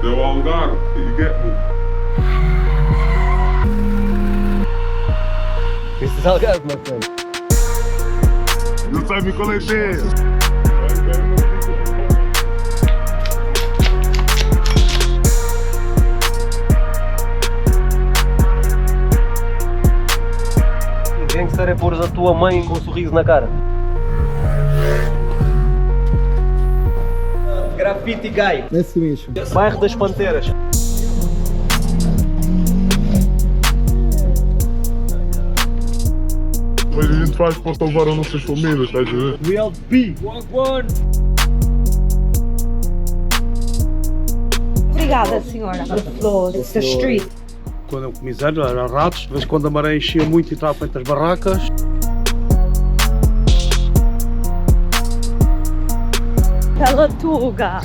Deu Algarve, you get me? This is Algarve, my friend. Não sabe qual é a ideia. Gangster é pôr a tua mãe com um sorriso na cara. Graffiti Guy. Nice to meet you. Bairro das Panteras. Mas a gente faz para salvar as nossas famílias, estás a ver? Real P. One. Obrigada, senhora. The floors, the street. Quando eu comissário era ratos, mas quando a maré enchia muito e estava à frente das barracas. Pelatuga.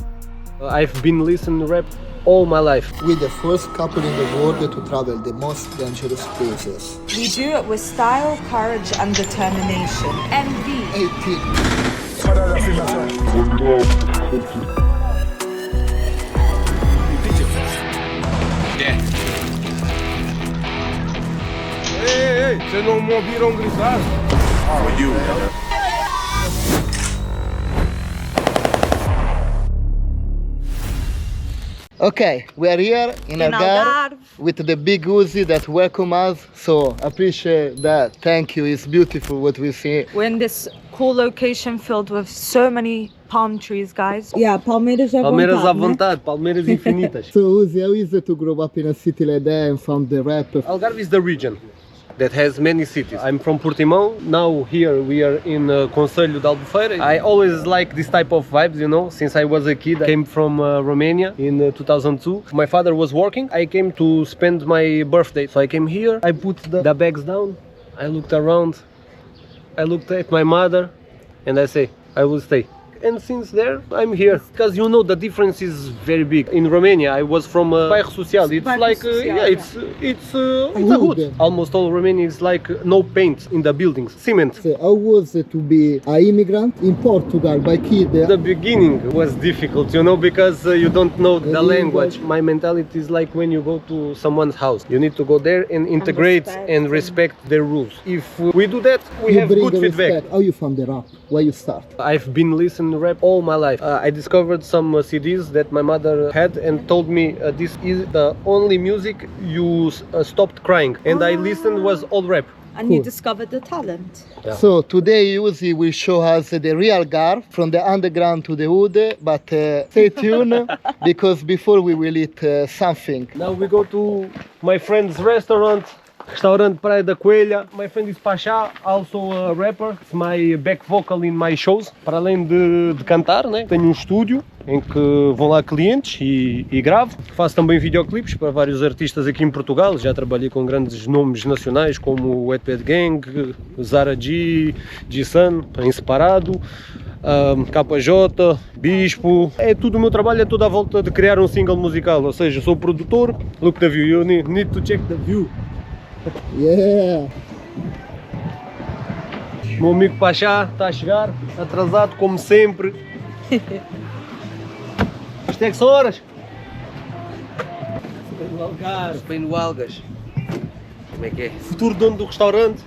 I've been listening to rap all my life. We're the first couple in the world to travel the most dangerous places. We do it with style, courage and determination. MV. 18. Ei, vocês não me ouviram gritar? Okay, we are here in Algarve with the big Uzi that welcome us, so appreciate that. Thank you, it's beautiful what we see. We're in this cool location filled with so many palm trees, guys. Yeah, Palmeiras à Palmeiras à vontade, vontade, palmeiras infinitas. So Uzi, how is it to grow up in a city like that and found the rap? Algarve is the region that has many cities. I'm from Portimão. Now here we are in Conselho de Albufeira. I always like this type of vibes, you know, since I was a kid. I came from Romania in 2002. My father was working. I came to spend my birthday. So I came here, I put the bags down, I looked around, I looked at my mother and I say, I will stay. And since there, I'm here. Because you know the difference is very big. In Romania, I was from Bairro Social. It's Bairro like, Social, yeah, it's a hood. Almost all Romania is like no paint in the buildings, cement. So how was it to be an immigrant in Portugal by kid? The beginning was difficult, you know, because you don't know the language. My mentality is like when you go to someone's house, you need to go there and integrate and respect their rules. If we do that, we have bring good the feedback. respect. How you found the rap? Where you start? I've been listening to rap all my life. I discovered some CDs that my mother had and told me this is the only music you stopped crying. And I listened was all rap. And Cool. you discovered the talent. Yeah. So today Uzi will show us the real Garve from the underground to the wood, but stay tuned because before we will eat something. Now we go to my friend's restaurant. Restaurante Praia da Coelha. My friend is Pasha, also a rapper. It's my back vocal in my shows. Para além de cantar, né? Tenho um estúdio em que vão lá clientes e gravo. Faço também videoclipes para vários artistas aqui em Portugal. Já trabalhei com grandes nomes nacionais como o Wet Bad Gang, Zara G, G-Sun, em separado. KJ, Bispo, é tudo o meu trabalho, é toda a volta de criar um single musical, ou seja, sou produtor. Look the view, you need to check the view. Yeah! Meu amigo Pachá está a chegar, atrasado como sempre. Isto é que são horas. Bem no Algas. Como é que é? Futuro dono do restaurante.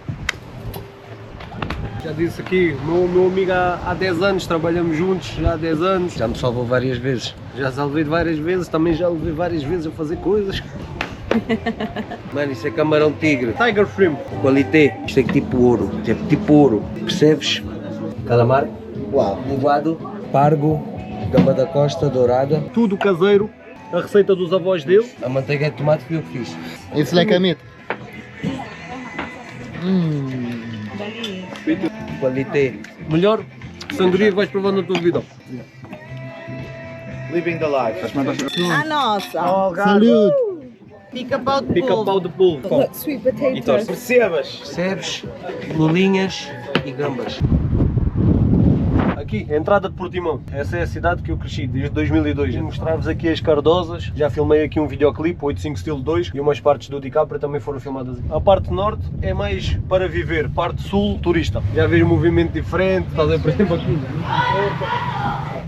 Já disse aqui, meu amigo há 10 anos, trabalhamos juntos já há 10 anos. Já me salvou várias vezes. Já salvei várias vezes, também já levei várias vezes a fazer coisas. Mano, isso é camarão tigre. Tiger Shrimp. Qualité. Isto é tipo ouro. É tipo ouro. Percebes? Calamar, Wow! linguado, pargo, gamba da costa, dourada. Tudo caseiro, a receita dos avós dele. A manteiga de tomate fui eu que fiz. It's like a meat. Qualité. Melhor sangria que vais provar na tua vida. A nossa. Salute! Pica-pau de Pica-pau de polvo. Look, sweet potatoes. Percebes? Lulinhas e gambas. Aqui, a entrada de Portimão. Essa é a cidade que eu cresci desde 2002. Vou mostrar-vos aqui as Cardosas. Já filmei aqui um videoclipe, 85 Estilo 2, e umas partes do DiCaprio também foram filmadas aqui. A parte norte é mais para viver, parte sul, turista. Já vejo um movimento diferente, estás a ver, por exemplo aqui.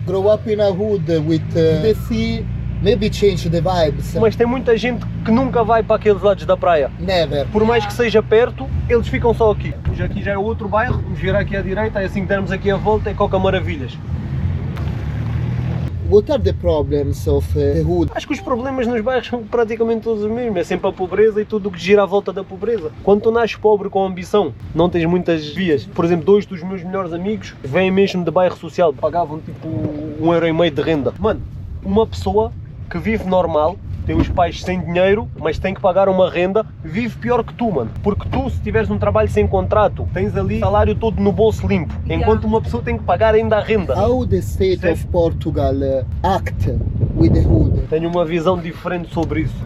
Grow up in a hood with the sea, Maybe change the vibes. Mas tem muita gente que nunca vai para aqueles lados da praia. Never. Por mais que seja perto, eles ficam só aqui. Hoje aqui já é outro bairro, vamos virar aqui à direita, e assim que dermos aqui a volta é Coca Maravilhas. What are the problems of the hood? Acho que os problemas nos bairros são praticamente todos os mesmos, é sempre a pobreza e tudo o que gira à volta da pobreza. Quando tu nasces pobre com ambição, não tens muitas vias. Por exemplo, 2 dos meus melhores amigos vêm mesmo de bairro social, pagavam tipo 1,5 € de renda. Mano, uma pessoa que vive normal, tem os pais sem dinheiro, mas tem que pagar uma renda, vive pior que tu, mano. Porque tu, se tiveres um trabalho sem contrato, tens ali o salário todo no bolso limpo, enquanto uma pessoa tem que pagar ainda a renda. How the state of Portugal act with the hood? Tenho uma visão diferente sobre isso.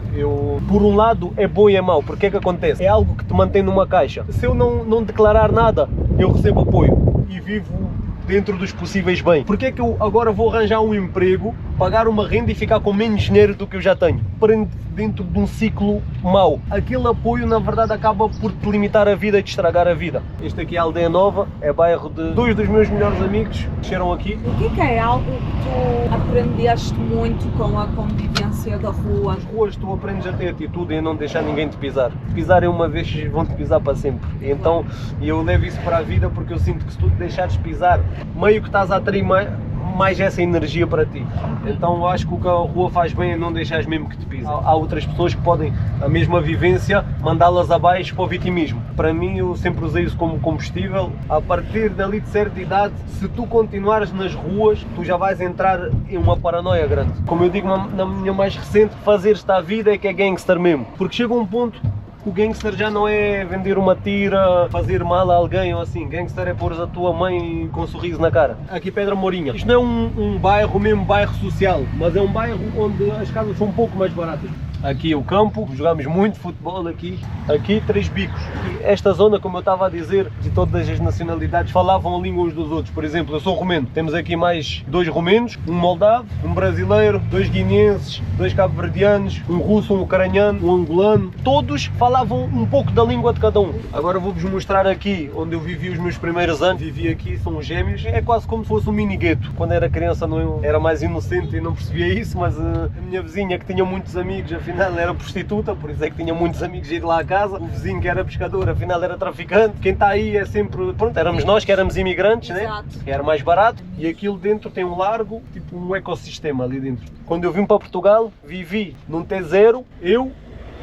Por um lado, é bom e é mau. Porque é que acontece? É algo que te mantém numa caixa. Se eu não declarar nada, eu recebo apoio e vivo dentro dos possíveis bem. Porque é que eu agora vou arranjar um emprego, pagar uma renda e ficar com menos dinheiro do que eu já tenho? Prende dentro de um ciclo mau. Aquele apoio, na verdade, acaba por te limitar a vida e te estragar a vida. Este aqui é a Aldeia Nova, é bairro de 2 dos meus melhores amigos, desceram aqui. O que é algo que tu aprendeste muito com a convivência da rua? Nas ruas tu aprendes a ter atitude e a não deixar ninguém te pisar. Pisar é uma vez, vão te pisar para sempre. Então eu levo isso para a vida porque eu sinto que se tu te deixares pisar, meio que estás a atrair mais essa energia para ti. Então acho que o que a rua faz bem é não deixares mesmo que te pisem. Há outras pessoas que podem, a mesma vivência, mandá-las abaixo para o vitimismo. Para mim, eu sempre usei isso como combustível. A partir dali de certa idade, se tu continuares nas ruas, tu já vais entrar em uma paranoia grande. Como eu digo na minha mais recente, fazer-te à vida é que é gangster mesmo. Porque chega um ponto o gangster já não é vender uma tira, fazer mal a alguém ou assim. Gangster é pôr a tua mãe com um sorriso na cara. Aqui Pedra Mourinha. Isto não é um bairro, mesmo bairro social, mas é um bairro onde as casas são um pouco mais baratas. Aqui é o campo, jogamos muito futebol aqui. Aqui 3 bicos. E esta zona, como eu estava a dizer, de todas as nacionalidades falavam a língua uns dos outros. Por exemplo, eu sou romeno. Temos aqui mais 2 romenos, um moldavo, um brasileiro, 2 guineenses, 2 cabo-verdianos, um russo, um ucraniano, um angolano. Todos falavam um pouco da língua de cada um. Agora vou-vos mostrar aqui onde eu vivi os meus primeiros anos. Vivi aqui, são gêmeos. É quase como se fosse um mini gueto. Quando era criança não era mais inocente e não percebia isso, mas a minha vizinha, que tinha muitos amigos, afinal era prostituta, por isso é que tinha muitos amigos a ir lá à casa. O vizinho que era pescador, afinal era traficante. Quem está aí é sempre... Pronto, éramos nós que éramos imigrantes, né? Que era mais barato. E aquilo dentro tem um largo, tipo um ecossistema ali dentro. Quando eu vim para Portugal, vivi num T0, eu,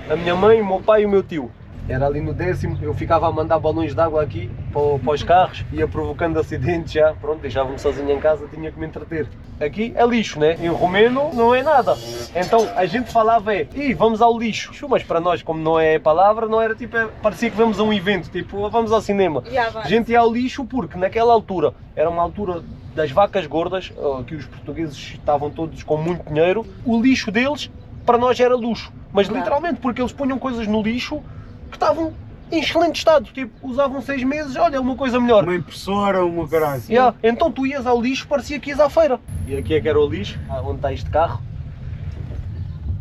a minha mãe, o meu pai e o meu tio. Era ali no 10º, eu ficava a mandar balões de água aqui para os carros, ia provocando acidentes já, pronto, deixava-me sozinho em casa, tinha que me entreter. Aqui é lixo, né? Em romeno não é nada. Então a gente falava vamos ao lixo. Mas para nós, como não é palavra, não era tipo, parecia que vamos a um evento, tipo, vamos ao cinema. A gente ia ao lixo porque naquela altura, era uma altura das vacas gordas, que os portugueses estavam todos com muito dinheiro, o lixo deles, para nós era luxo. Mas literalmente, porque eles punham coisas no lixo que estavam em excelente estado, tipo, usavam 6 meses, olha, uma coisa melhor. Uma impressora, uma garagem. Então tu ias ao lixo, parecia que ias à feira. E aqui é que era o lixo, onde está este carro.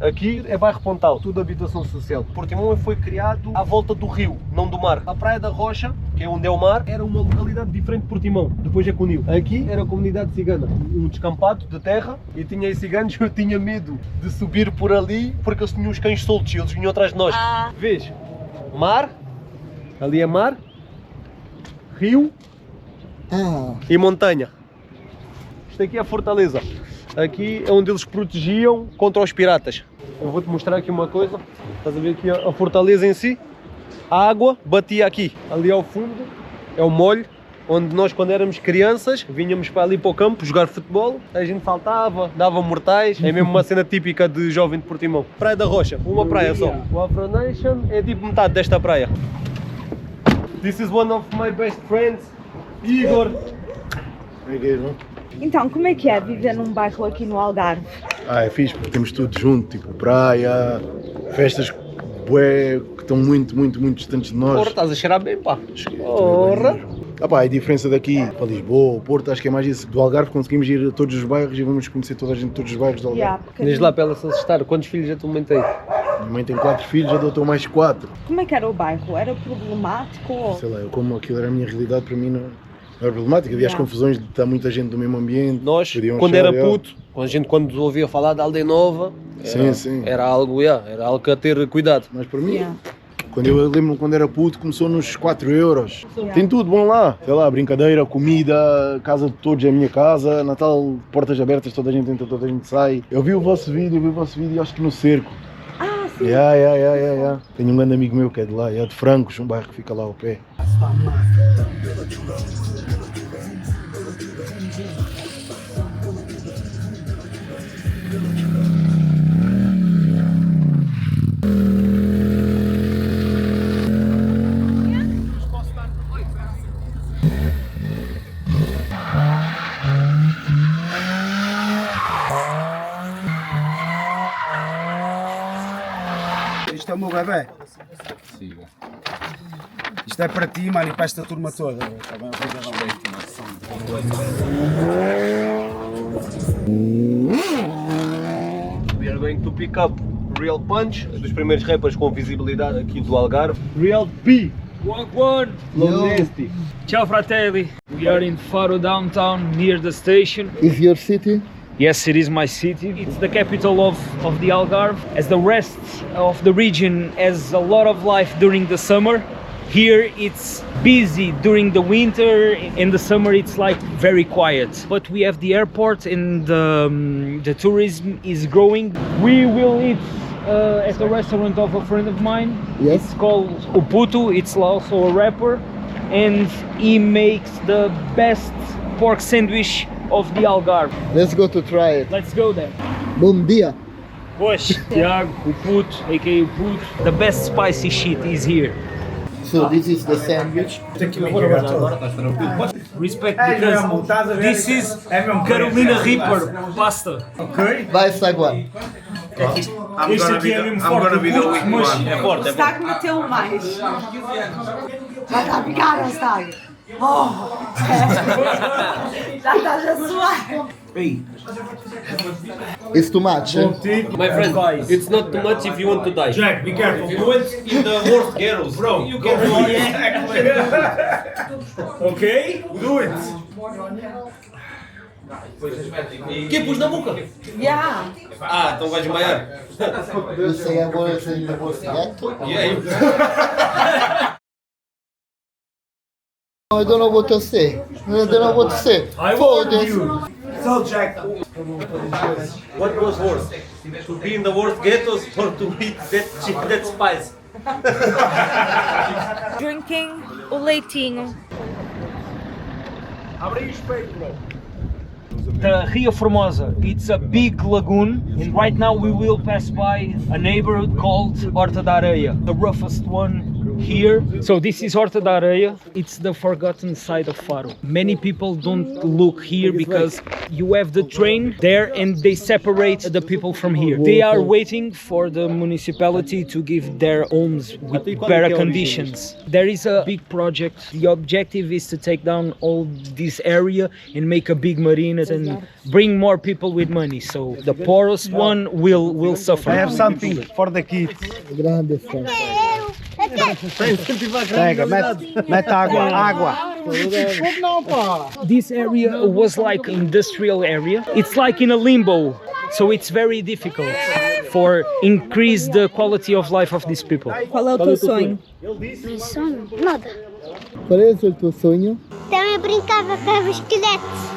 Aqui é bairro Pontal, tudo habitação social. Portimão foi criado à volta do rio, não do mar. A Praia da Rocha, que é onde é o mar, era uma localidade diferente de Portimão, depois é que uniu. Aqui era a comunidade cigana, um descampado de terra, e tinha aí ciganos, eu tinha medo de subir por ali, porque eles tinham os cães soltos e eles vinham atrás de nós. Vês? Mar, ali é mar, rio e montanha. Isto aqui é a fortaleza. Aqui é onde eles protegiam contra os piratas. Eu vou-te mostrar aqui uma coisa. Estás a ver aqui a fortaleza em si? A água batia aqui. Ali ao fundo é o molho, onde nós, quando éramos crianças, vinhamos para ali para o campo jogar futebol. A gente saltava, dava mortais. É mesmo uma cena típica de jovem de Portimão. Praia da Rocha, uma praia só. O Afro Nation é tipo metade desta praia. This is one of my best friends, Igor. Então, como é que é viver num bairro aqui no Algarve? É fixe, porque temos tudo junto, tipo praia, festas bué, que estão muito distantes de nós. Porra, estás a cheirar bem, pá. Porra. A diferença daqui para Lisboa, Porto, acho que é mais isso. Do Algarve conseguimos ir a todos os bairros e vamos conhecer toda a gente de todos os bairros do Algarve. Diz lá para ela se assustar, quantos filhos a tua mãe tem? Minha mãe tem 4 filhos, eu dou mais 4. Como é que era o bairro? Era problemático? Ou... Sei lá, como aquilo era a minha realidade, para mim Não é problemática, havia as confusões de estar muita gente do mesmo ambiente. Nós, podiam quando achar, era puto, quando ouvia falar da Aldeia Nova, era algo que a ter cuidado. Mas para mim, eu lembro quando era puto, começou nos 4 euros. Tem tudo bom lá. Sei lá, brincadeira, comida, casa de todos é a minha casa, Natal, portas abertas, toda a gente entra, toda a gente sai. Eu vi o vosso vídeo, acho que no Cerco. Ah, sim. Tenho um grande amigo meu que é de lá, é de Francos, um bairro que fica lá ao pé. Isto é o meu bebê. Isto é para ti, mano, e para esta turma toda. We are going to pick up Real Punch, dos primeiros rappers com visibilidade aqui do Algarve. Real P. One. Low Nasty. Ciao fratelli. We are in Faro downtown near the station. Is your city? Yes, it is my city. It's the capital of the Algarve. As the rest of the region has a lot of life during the summer, here it's busy during the winter. In the summer it's like very quiet. But we have the airport and the tourism is growing. We will eat at the restaurant of a friend of mine. Yes. It's called Uputu. It's also a rapper and he makes the best pork sandwich of the Algarve. Let's go to try it. Let's go there. Bom dia. Pois, Tiago, Uputu, aka Uputu. The best spicy shit is here. So this is the sandwich. Respect, because this is Carolina Reaper pasta. Vai, Saguan. Este aqui é mesmo forte, mas é forte. Stag meteu mais. Já está a picar, não Stag? Oh! Já estás a suar. It's too much. My friend, it's not too much if you want to die. Jack, be careful. You went in the worst ghettos, bro. You can do it. Okay? Do it! Que pus na boca? Yeah. Ah, então vais desmaiar. You say I was in the worst ghetto? I don't know what to say. I warned you. So, Jack, What was worse? To be in the worst ghettos or to eat that spice? Drinking o leitinho. The Rio Formosa, it's a big lagoon, and right now we will pass by a neighborhood called Horta da Areia, the roughest one here. So this is Horta da Areia, it's the forgotten side of Faro. Many people don't look here because you have the train there and they separate the people from here. They are waiting for the municipality to give their homes with better conditions. There is a big project. The objective is to take down all this area and make a big marina and bring more people with money. So the poorest one will suffer. I have something for the kids. Grande stand. Pega, mete água. This area was like industrial area. It's like in a limbo, so it's very difficult for increase the quality of life of these people. Qual é o teu sonho? Meu sonho? Nada. Qual é o teu sonho? Também brincava com os esqueletos.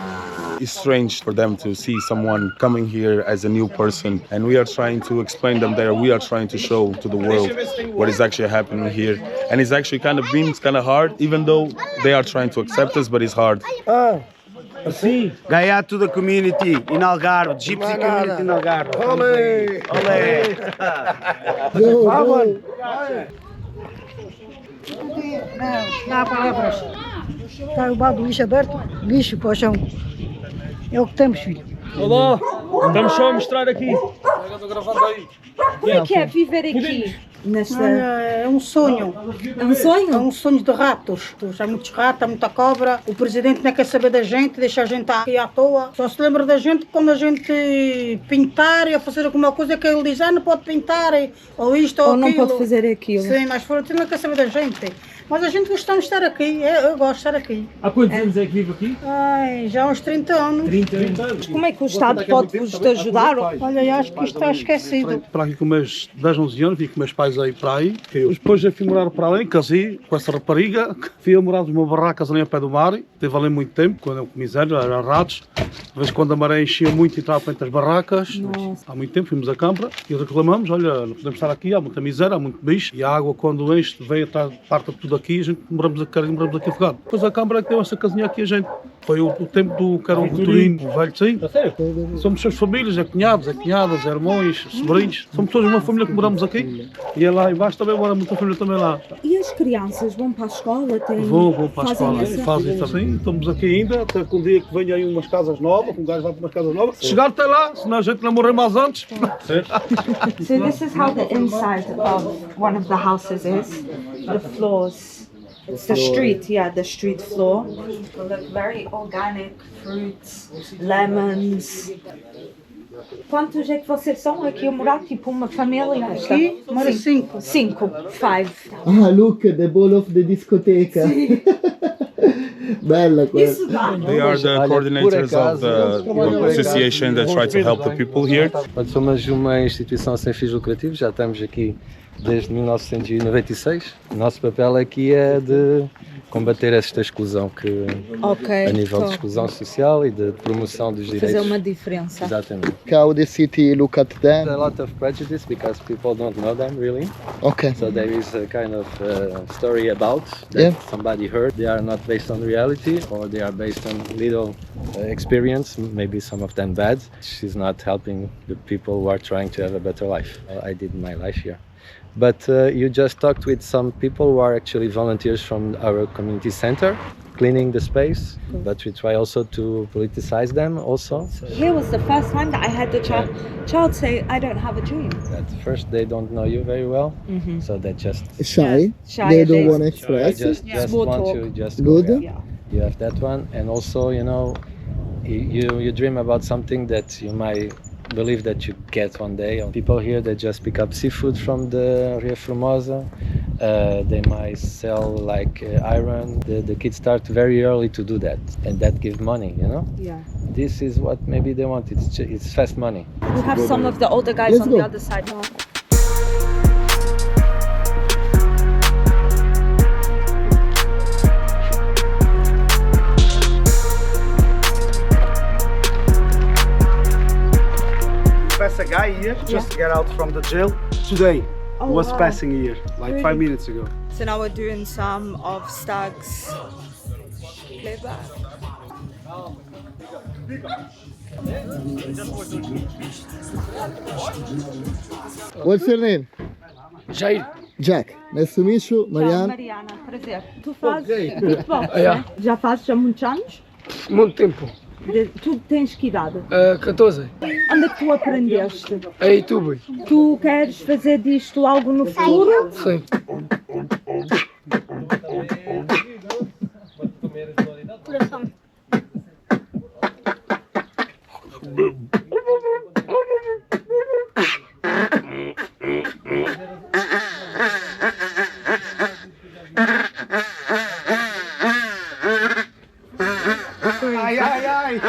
It's strange for them to see someone coming here as a new person, and we are trying to explain them there. We are trying to show to the world what is actually happening here, and it's actually kind of hard, even though they are trying to accept us, but it's hard. See, Gaiato the community in Algarve, Gypsy community in Algarve. Olé! Não há palavras. Está o bar do lixo aberto, lixo para o chão. É o que temos, filho. olá, estamos só a mostrar aqui. O que é viver aqui? Nesta... É um sonho. É um sonho? É um sonho de ratos. Há muitos ratos, há muita cobra. O presidente não quer saber da gente, deixa a gente aqui à toa. Só se lembra da gente quando a gente pintar e a fazer alguma coisa que ele diz, não pode pintar, ou isto ou não aquilo. pode fazer aquilo. Sim, mas fora não quer saber da gente. Mas a gente gostamos de estar aqui, eu gosto de estar aqui. Há quantos anos é que vive aqui? Ai, já há uns 30 anos. 30 anos. Como é que o Estado pode vos ajudar? Olha, eu acho que isto está esquecido. Para aqui com meus 10, 11 anos, vim com meus pais aí para aí. Depois eu fui morar para além, casei com essa rapariga. Fui a morar numa barracas ali ao pé do mar. Teve ali muito tempo, quando eu comi zero, era ratos. De vez em quando a maré enchia muito e entrava para dentro das barracas. Nossa. Há muito tempo fomos a Câmara e reclamamos, olha, não podemos estar aqui, há muita miséria, há muito bicho. E a água quando enche, vem atrás, parte tudo aqui e a gente moramos aqui afogados. Depois a Câmara que deu essa casinha aqui a gente. Foi o tempo do que era o Vitorino, o velho, sim. Somos suas famílias, é cunhados, é cunhadas, é irmãos, sobrinhos. Somos todos uma família que moramos aqui. E é lá embaixo também mora muita família também lá. E as crianças vão para a escola? Vão para a escola, fazem também. Estamos aqui ainda, até que um dia que venha aí umas casas novas, um gajo vai para umas casas novas. Chegar até lá, senão a gente não morrer mais antes. So this is how the inside of one of the houses is. The floors. It's the street, yeah, the street floor. Look, very organic fruits, lemons. Quantos é que vocês são aqui a morar? Tipo uma família? Aqui mora 5. 5, 5. Ah, look, the ball of the discoteca. Bella quella. Isso dá. They are the coordinators of the association that try to help the people here. Somos uma instituição sem fins lucrativos, já estamos aqui desde 1996. O nosso papel aqui é de combater esta exclusão que a nível de exclusão social e de promoção dos direitos. Fazer uma diferença. Exatamente. How the city look at them? There's a lot of prejudice because people don't know them really. Okay. So there is a kind of story about that somebody heard. They are not based on reality or they are based on little experience, maybe some of them bad. She's not helping the people who are trying to have a better life. I did my life here. But you just talked with some people who are actually volunteers from our community center, cleaning the space, but we try also to politicize them also. Here was the first time that I had the child say, I don't have a dream. At first they don't know you very well, so they just Shy. They don't want to express. just want to just Good. go, yeah. You have that one, and also you know, you dream about something that you might believe that you get one day. People here that just pick up seafood from the Rio Formosa. They might sell like iron. The kids start very early to do that, and that gives money, you know. Yeah. This is what maybe they want. It's fast money. We have some of the older guys on the other side. A guy here just get out from the jail today. Was wow. passing here like 5 minutes ago. So now we're doing some of Stag's playback. What's your name? Jair. Jack. Nice to meet you, Mariana. Mariana, prazer. Tu fazes beatbox, né? Já fazes há muitos anos? Muito tempo. Tu tens que idade? 14. Onde é que tu aprendeste? A YouTube. Tu queres fazer disto algo no futuro? Sim. Coração. Ai, ai, ai!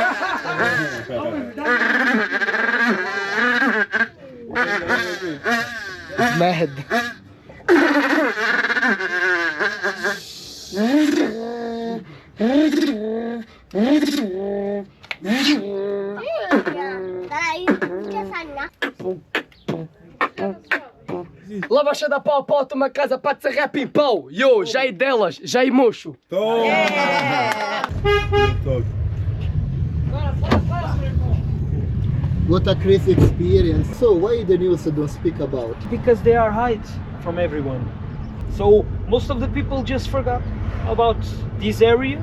Merda. Lava cheia da pau, pau, toma casa, pode ser rap em pau. Yo, já é delas, já é mocho. What a crazy experience. So why the news don't speak about? Because they are hide from everyone. So most of the people just forgot about this area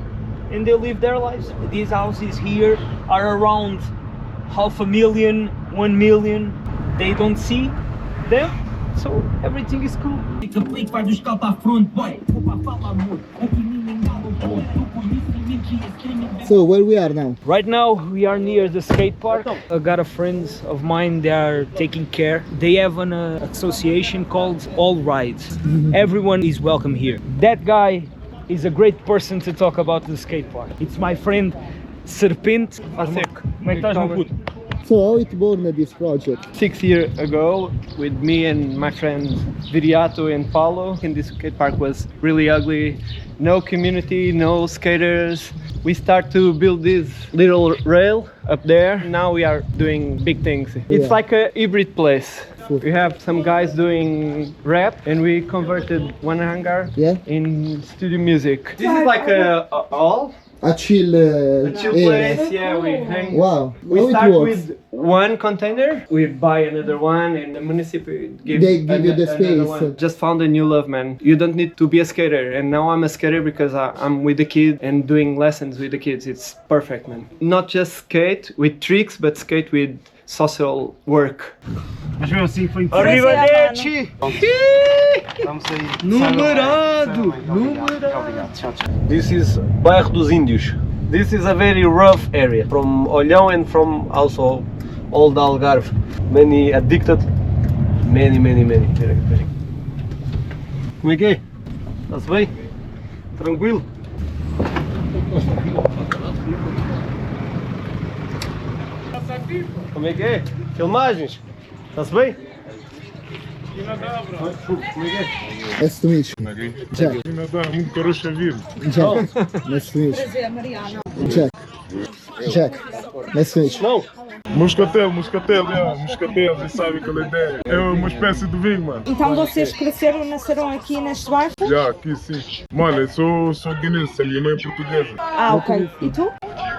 and they live their lives. These houses here are around 500,000, 1 million. They don't see them, so everything is cool. Complete, vai do escalpa à front, boy. Vou pra fala, amor. Aqui ninguém engala. So where we are now? Right now we are near the skate park. I got a friends of mine, they are taking care. They have an association called All Rides. Everyone is welcome here. That guy is a great person to talk about the skate park. It's my friend Serpente. Como é que estás, meu puto? So how it born this project? 6 years ago, with me and my friends Viriato and Paulo, and this skate park was really ugly. No community, no skaters. We start to build this little rail up there. Now we are doing big things. It's like a hybrid place. We have some guys doing rap, and we converted one hangar in studio music. This is like a hall. A chill place, yeah, we hang. Wow, We how start it works? with one container, we buy another one, and the municipality gives They give you the another space. one. Just found a new love, man. You don't need to be a skater, and now I'm a skater because I'm with the kid and doing lessons with the kids. It's perfect, man. Not just skate with tricks, but skate with social work. Arrivederci! Numerado! This is Bairro dos Índios. This is a very rough area from Olhão and from also Old Algarve. Many addicted. Many. Como é que é? Está-se bem? Tranquilo? Como é que é? Filmagens? Está-se bem? Nice to meet you. Jack. Muito carocha vivo. Jack. Nice to meet you. Prazer, Mariana. Jack. Nice to meet you. Não. Moscatel, você sabe qual é a ideia. É uma espécie de vinho, mano. Então vocês cresceram, nasceram aqui neste bairro? Já, aqui sim. Mano, eu sou guinense, a minha mãe é portuguesa. Ah, ok. E tu?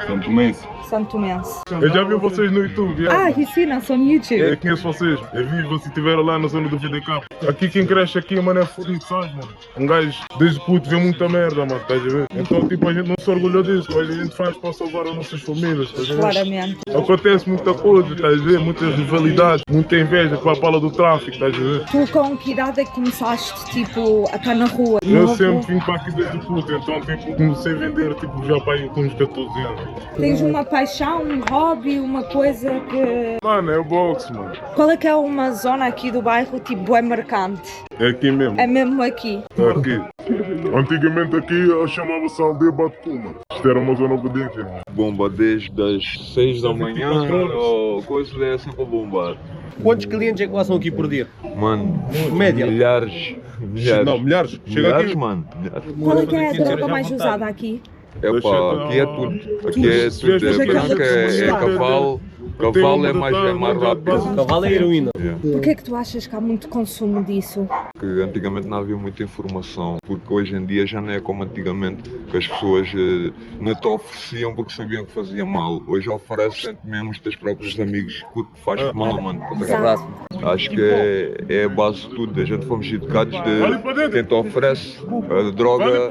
Santomense. Santomense. Eu já vi vocês no YouTube. Ah, ensina, sou no YouTube. Eu conheço vocês. Eu vi vocês estiveram lá na zona do VDK. Aqui quem cresce aqui, mano, é fodido, sabe, mano? Um gajo desde puto vê muita merda, mano, estás a ver? Então, tipo, a gente não se orgulha disso, mas a gente faz para salvar as nossas famílias, estás a ver? Claramente. Acontece muita coisa, estás a ver? Muitas rivalidades, muita inveja com a pala do tráfico, estás a ver? Tu com que idade é que começaste, tipo, a estar na rua? Eu Novo? sempre vim para aqui desde puto, então, tipo, comecei a vender, tipo, já para aí com uns 14 anos. Tens uma paixão, um hobby, uma coisa que... Mano, é o boxe, mano. Qual é que é uma zona aqui do bairro, tipo, é marcante? É aqui mesmo. É mesmo aqui? É aqui. Antigamente aqui chamava-se Aldeia Batucuma. Isto era uma zona obediente, mano. Bomba desde as 6 da manhã ou coisa é sempre a bombar. Quantos clientes é que passam aqui por dia? Mano, média? Milhares. Não, milhares. Chega Milhares, aqui. mano. Milhares. Qual é que é a droga mais usada aqui? Epá, aqui é tudo. Aqui é tudo. É branca, é cavalo. Cavalo é mais rápido. Cavalo é heroína. Porquê é que tu achas que há muito consumo disso? Que antigamente não havia muita informação, porque hoje em dia já não é como antigamente, que as pessoas não te ofereciam porque sabiam que fazia mal. Hoje oferecem mesmo os teus próprios amigos porque faz mal, mano. Acho que é a base de tudo. A gente fomos educados de quem te oferece a droga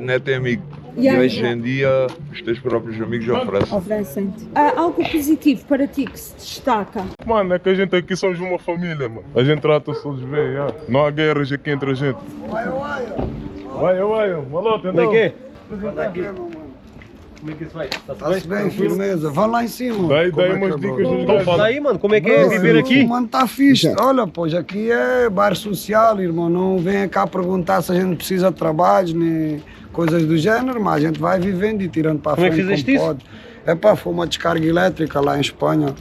não é teu amigo. E hoje em dia os teus próprios amigos oferecem. Oferecem-te. Há algo positivo para ti que se destaca? Mano, é que a gente aqui somos uma família, mano. A gente trata-se todos bem, já. Não há guerras aqui entre a gente. Vai, malota, então. Como é que é? Como é que isso vai? Está-se bem, firmeza. Vá lá em cima. Daí umas dicas dos Então fala aí, mano, como é que é viver aqui? Mano, está fixe. Olha, pois aqui é bairro social, irmão. Não venha cá perguntar se a gente precisa de trabalho, nem coisas do género, mas a gente vai vivendo e tirando para frente. Como é que fizeste isso? Pode. É pá, foi uma descarga elétrica lá em Espanha.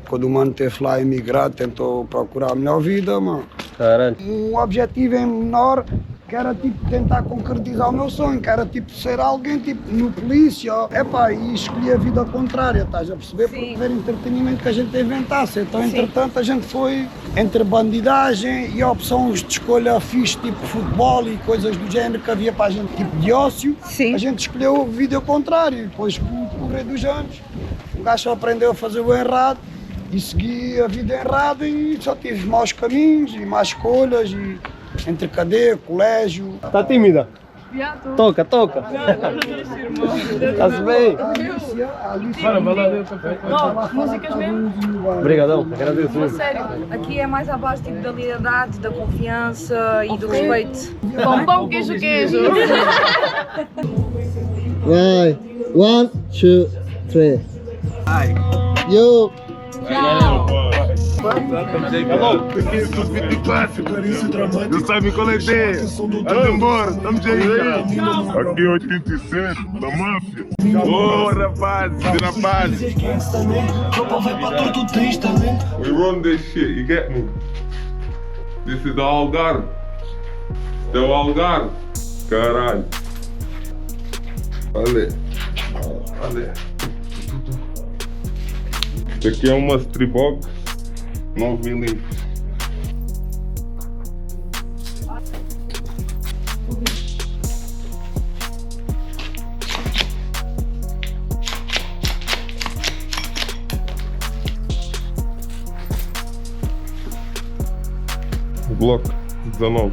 Quando o mano teve lá emigrado, tentou procurar a melhor vida, mano. Caralho. Um objetivo em menor, que era tipo tentar concretizar o meu sonho, que era tipo ser alguém tipo no polícia. Epá, e escolhi a vida contrária, estás a perceber? Por ver entretenimento que a gente inventasse. Então, entretanto, a gente foi entre bandidagem e opções de escolha fixe, tipo futebol e coisas do género que havia para a gente, tipo de ócio. Sim. A gente escolheu a vida contrária. E depois, com o correr dos anos, o gajo aprendeu a fazer o errado e segui a vida errada e só tive maus caminhos e más escolhas e entre cadeia, colégio. Tá tímida? Toca. Tá-se bem? Não, músicas mesmo? Obrigadão, agradeço. Sério, aqui é mais à base tipo, da liberdade, da confiança e do respeito. Pão, queijo. Right. 1, 2, 3. Yo. Hello. Isso tudo vídeo de clássico. Não sabe qual é a ideia. Vamos embora. Estamos aí. Aqui é 87, da máfia. Oh, rapaz. We run this shit, you get me? This is the Algarve. The Algarve. Caralho. Olha. Isso aqui é uma Stribox 9mm. Glock 19.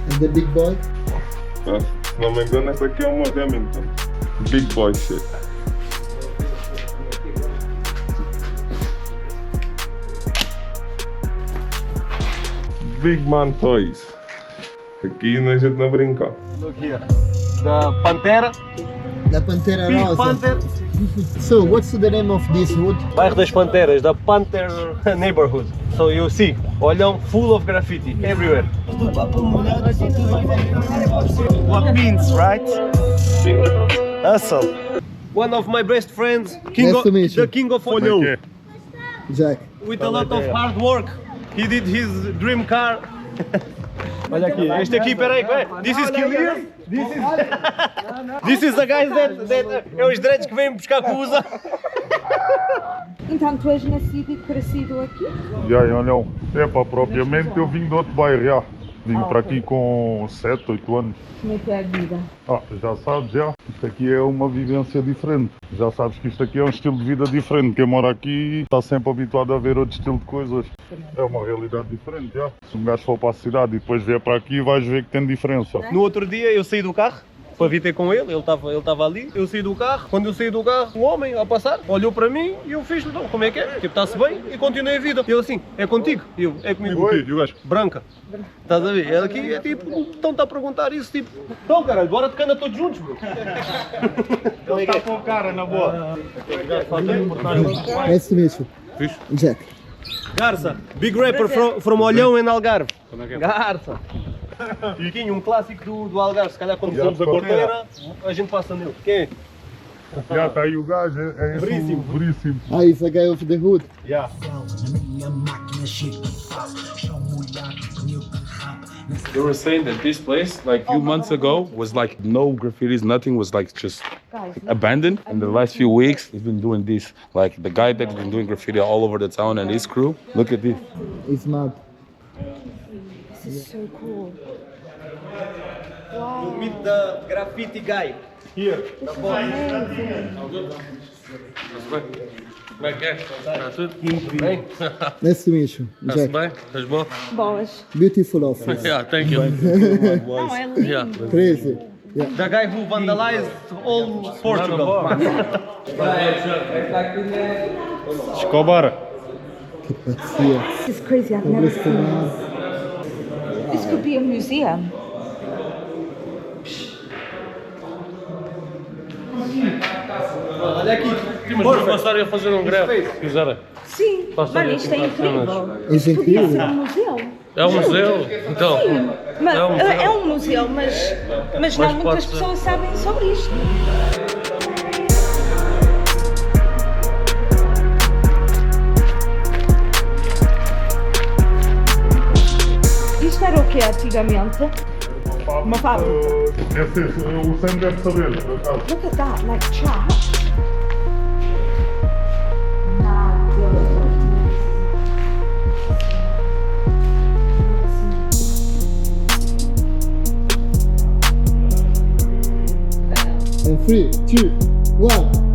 And the big boy? Se não me engano, essa aqui é uma Remington. Big boy shit. Big Man Toys. Aqui a gente não brinca. Look here. The Pantera. The Pantera Pink Rosa. Panther. So, what's the name of this wood? Bairro das Panteras, the Panther neighborhood. So you see, Olhão full of graffiti everywhere. What means, right? Hustle. One of my best friends, Nice to meet you. the king of Olhão. Jack. With a lot of hard work, he did his dream car. Olha aqui, este aqui, peraí, this is Kilian. This is the guys that é os dreads que vêm buscar com usa. Então, tu és nascido e crescido aqui? Já, Olhão. Epá, propriamente eu vim de outro bairro, já. Vim para aqui com 7, 8 anos. Como é que é a vida? Já sabes, já. Isto aqui é uma vivência diferente. Já sabes que isto aqui é um estilo de vida diferente. Quem mora aqui está sempre habituado a ver outro estilo de coisas. É uma realidade diferente, já. Se um gajo for para a cidade e depois vier para aqui, vais ver que tem diferença. No outro dia eu saí do carro para vir ter com ele estava ali, eu saí do carro, quando eu saí do carro, um homem a passar, olhou para mim e eu fiz, então, como é que é? Tipo, está-se bem e continuei a vida. Ele assim, é contigo? Eu, é comigo. E o gajo? Branca. Estás a ver? Ele aqui é tipo, estão-te a perguntar isso, tipo, então caralho, bora de cana todos juntos, bro. Ele está com o cara, na boa. Nice to meet you. Fixe. Jack. Garça, big rapper from Olhão and Algarve. Garça. Tiquinho, um clássico do Algarve, se calhar quando fizemos a corteira, a gente passa nele. Quem? Já está aí o gajo, é Veríssimo. Veríssimo. He's the guy of the hood. Yeah. They were saying that this place, like a few months ago, was like no graffitis, nothing, was like just abandoned. And the last few weeks, he's been doing this. Like the guy that's been doing graffiti all over the town and his crew. Look at this. It's mad. This is so cool. You meet the graffiti guy here. Como é que é? Está tudo? Bem? Nice to meet you. Está-se Jack. bem? Estás bom? Boas. Beautiful office. Yeah, thank you. Não, é lindo. Yeah. Crazy. Yeah. The guy who vandalized all Portugal. Escobar. This is crazy, I've never seen this. This could be a museum. Olha aqui. Mas passarem a fazer um greve, se quiserem. Sim, mano, isto é incrível. Isso é Podia incrível. ser um museu. É um museu? Então. Sim, mas É um museu. é um museu, mas não Mas muitas pode ser. pessoas sabem sobre isto. Isto era o que antigamente? Uma fábrica. O Sam deve saber, por acaso. Look at that, like chat. And 3, 2, 1.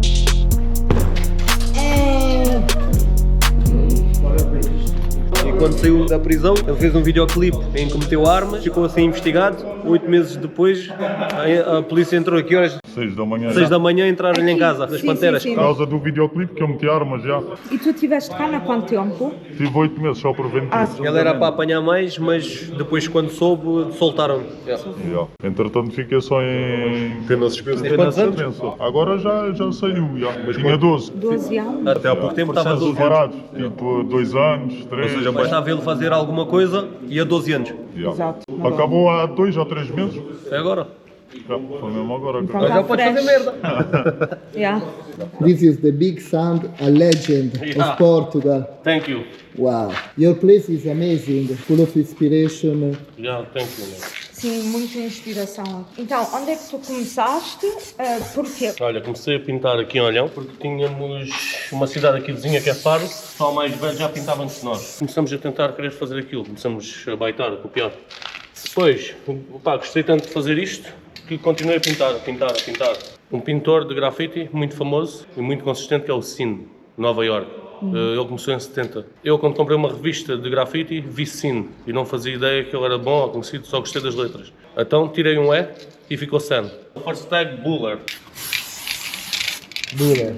E quando saiu da prisão, ele fez um videoclipe em que meteu armas, ficou assim investigado 8 meses depois, a polícia entrou aqui horas 6 da manhã. 6 da manhã entraram-lhe em casa, das Sim, Panteras. sim, sim. Por causa do videoclipe que eu meti armas já. E tu estiveste cá há quanto tempo? Tive 8 meses só por 20 dias. Ele era para apanhar mais, mas depois quando soube, soltaram-no. Yeah. Entretanto fiquei só em pena suspensa. Quantos anos? Agora já saiu, mas tinha 12. 12 anos? Até há pouco tempo estava 12 parados, tipo 2 anos, 3. Ou seja, bastava ele fazer alguma coisa e a 12 anos. Exato. Acabou há 2 ou 3 meses. É agora. Foi mesmo agora. Então Mas já pode fazer merda. Yeah. This is the Big Sand, a legend Yeah. of Portugal. Thank you. Wow. Your place is amazing, full of inspiration. Yeah, thank you. Sim, muita inspiração. Então, onde é que tu começaste? Porquê? Olha, comecei a pintar aqui em Olhão porque tínhamos uma cidade aqui vizinha que é Faro, o pessoal mais velho já pintava antes de nós. Começamos a tentar querer fazer aquilo, começamos a baitar, a copiar. Depois, gostei tanto de fazer isto que continuei a pintar. Um pintor de grafite muito famoso e muito consistente que é o Sin, Nova York. Ele começou em 70. Eu, quando comprei uma revista de grafite, vi Sin e não fazia ideia que ele era bom ou conhecido, só gostei das letras. Então tirei um E e ficou San. First tag, Buller. Buller.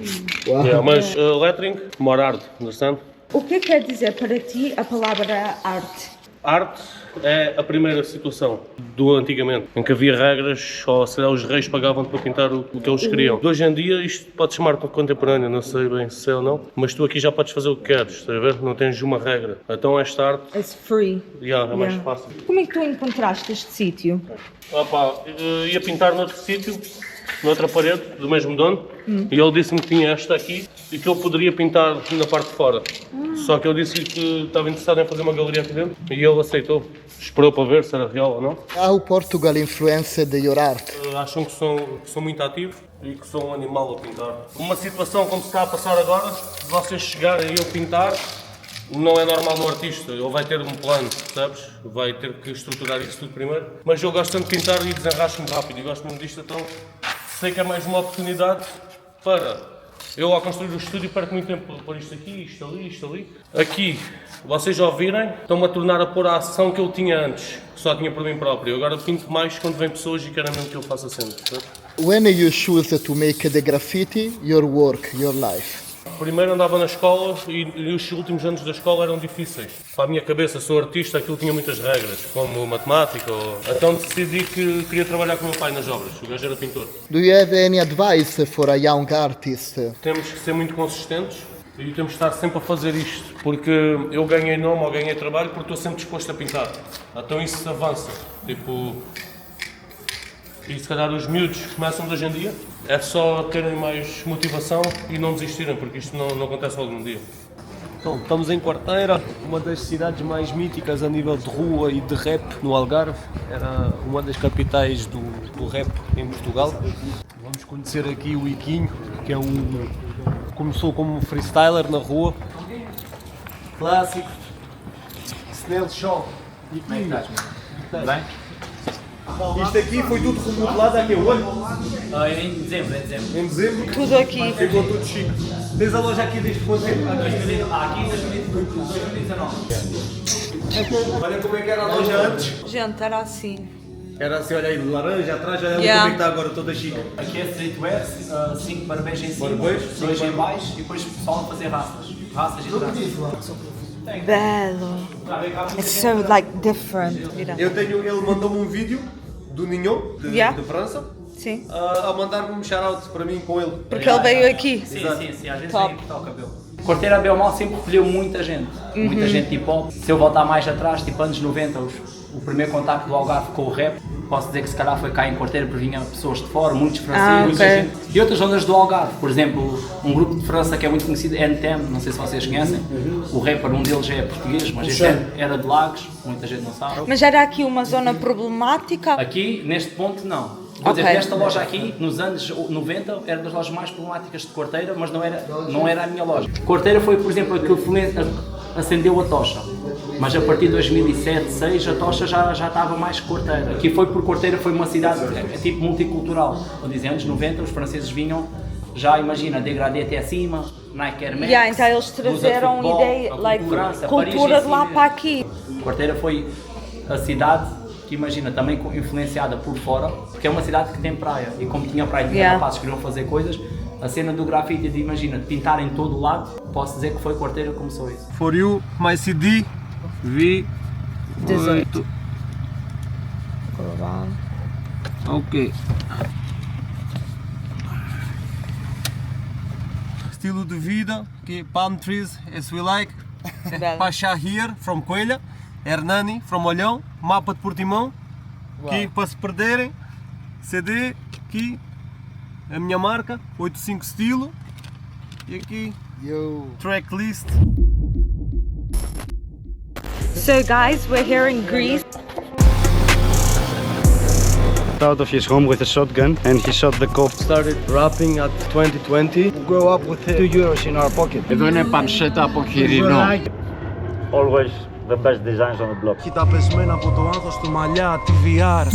Wow. Yeah, mas lettering, more art, understand? O que quer dizer para ti a palavra arte? Arte é a primeira situação do antigamente, em que havia regras, ou se os reis pagavam para pintar o que eles queriam. De hoje em dia isto pode chamar contemporâneo, não sei bem se é ou não, mas tu aqui já podes fazer o que queres, estás a ver? Não tens uma regra. Então esta arte It's free. é mais fácil. Como é que tu encontraste este sítio? Ia pintar noutro sítio, noutra parede, do mesmo dono, e ele disse-me que tinha esta aqui e que eu poderia pintar na parte de fora. Só que eu disse-lhe que estava interessado em fazer uma galeria aqui dentro e ele aceitou. Esperou para ver se era real ou não. How Portugal influenced your art? Acham que sou muito ativo e que sou um animal a pintar. Uma situação como se está a passar agora, se vocês chegarem e eu pintar, não é normal no artista, ele vai ter um plano, sabes? Vai ter que estruturar isso tudo primeiro. Mas eu gosto tanto de pintar e desenrasco-me rápido e gosto muito disto, então sei que é mais uma oportunidade para eu, ao construir o estúdio, perco muito tempo a pôr isto aqui, isto ali. Aqui, vocês já ouvirem, estão-me a tornar a pôr a ação que eu tinha antes, que só tinha por mim próprio. Eu agora pinto mais quando vêm pessoas e querem mesmo que eu faça sempre. Sabe? When you choose to make the graffiti, your work, your life? Primeiro andava na escola e os últimos anos da escola eram difíceis. Para a minha cabeça, sou artista, aquilo tinha muitas regras, como matemática. Então decidi que queria trabalhar com o meu pai nas obras, o gajo era pintor. Do you have any advice for a young artist? Temos que ser muito consistentes e temos que estar sempre a fazer isto, porque eu ganhei nome ou ganhei trabalho porque estou sempre disposto a pintar. Então isso avança. E se calhar os miúdos que começam de hoje em dia, é só terem mais motivação e não desistirem, porque isto não acontece algum dia. Então, estamos em Quarteira, uma das cidades mais míticas a nível de rua e de rap no Algarve. Era uma das capitais do rap em Portugal. Vamos conhecer aqui o Iquinho, que é começou como freestyler na rua. Clássico. Snell Shaw. Iquinho. Bem? Isto aqui foi tudo remodelado aqui o ano? Em dezembro. Em dezembro? Tudo aqui. Ficou tudo chique. Tens a loja aqui desde quanto tempo? Aqui em 2019. Olha como é que era a loja antes. Gente, era assim. Era assim, olha aí, laranja atrás, olha Yeah. como é que está agora, toda chique. Aqui é streetwear, 5 barbês em cima, Barbês, 2 em baixo e depois o pessoal a fazer raças e traços. Belo. It's so like different. Ele mandou-me um vídeo do Ninho, de França, Sim. a mandar-me um shout-out para mim com ele. Porque ele veio aqui. Sim, às vezes vem cortar o cabelo. Quarteira bem ou mal sempre recolheu muita gente, muita gente hip hop. Se eu voltar mais atrás, tipo anos 90, o primeiro contacto do Algarve com o rap, posso dizer que se calhar foi cá em Quarteira porque vinham pessoas de fora, muitos franceses, muita gente. E outras zonas do Algarve, por exemplo, um grupo de França que é muito conhecido, NTM, não sei se vocês conhecem, o rapper, um deles é português, mas este era de Lagos, muita gente não sabe. Mas era aqui uma zona problemática? Aqui, neste ponto, não. Vou dizer que esta loja aqui, nos anos 90, era das lojas mais problemáticas de Quarteira, mas não era a minha loja. Quarteira foi, por exemplo, aquele que acendeu a tocha. Mas a partir de 2007, 2006, a tocha já estava mais que Quarteira. Aqui foi porque Quarteira foi uma cidade tipo multicultural. Vou dizer, anos 90, os franceses vinham, já imagina, degradê até acima, Nike Air Max, Então eles trazeram futebol, ideia, a like, França, cultura de lá para aqui. Quarteira foi a cidade porque imagina, também influenciada por fora, porque é uma cidade que tem praia, e como tinha praia e tinha Yeah. rapazes que queriam fazer coisas, a cena do grafite de, imagina, pintar em todo o lado, posso dizer que foi Quarteira que começou isso. For you, my CD, V8. Ok. Estilo de vida, que palm trees as we like. Pachá here, from Coelha. Hernani, from Olhão. Mapa de Portimão. Aqui para se perderem. CD, aqui a minha marca, 85 estilo. E aqui, tracklist. So guys, we're here in Greece. Out of his home with a shotgun and he shot the cop. Started rapping at 2020. Grew up with 2 euros in our pocket. Εδώ είναι πανσέτα από χοιρινό. Always the best designs on the block. Κοίτα πεσμένα από το άγχος του μαλλιά, τη VR.